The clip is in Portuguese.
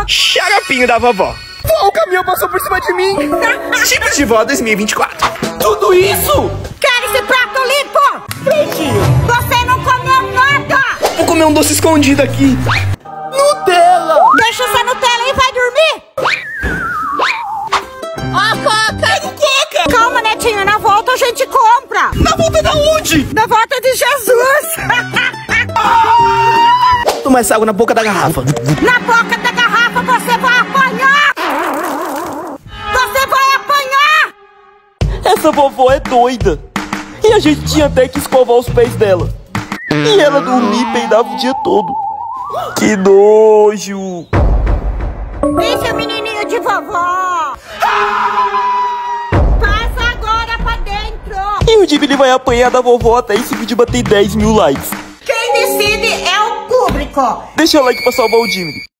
Xaropinho da vovó. O caminhão passou por cima de mim. Chips de vó 2024. Tudo isso? Quer esse prato limpo? Prontinho. Você não comeu nada. Vou comer um doce escondido aqui. Nutella. Deixa essa Nutella e vai dormir. Ó, Coca. Pega o Coca. Calma, Netinho, na volta a gente compra. Na volta da onde? Na volta de Jesus. Toma essa água na boca da garrafa. Na boca da garrafa você vai apanhar. Você vai apanhar. Essa vovó é doida. E a gente tinha até que escovar os pés dela. E ela dormia e peidava o dia todo. Que nojo. Esse é o menininho de vovó. Passa agora pra dentro. E o Jimmy vai apanhar da vovó até esse vídeo bater 10 mil likes. Quem decide é o público. Deixa o like pra salvar o Jimmy.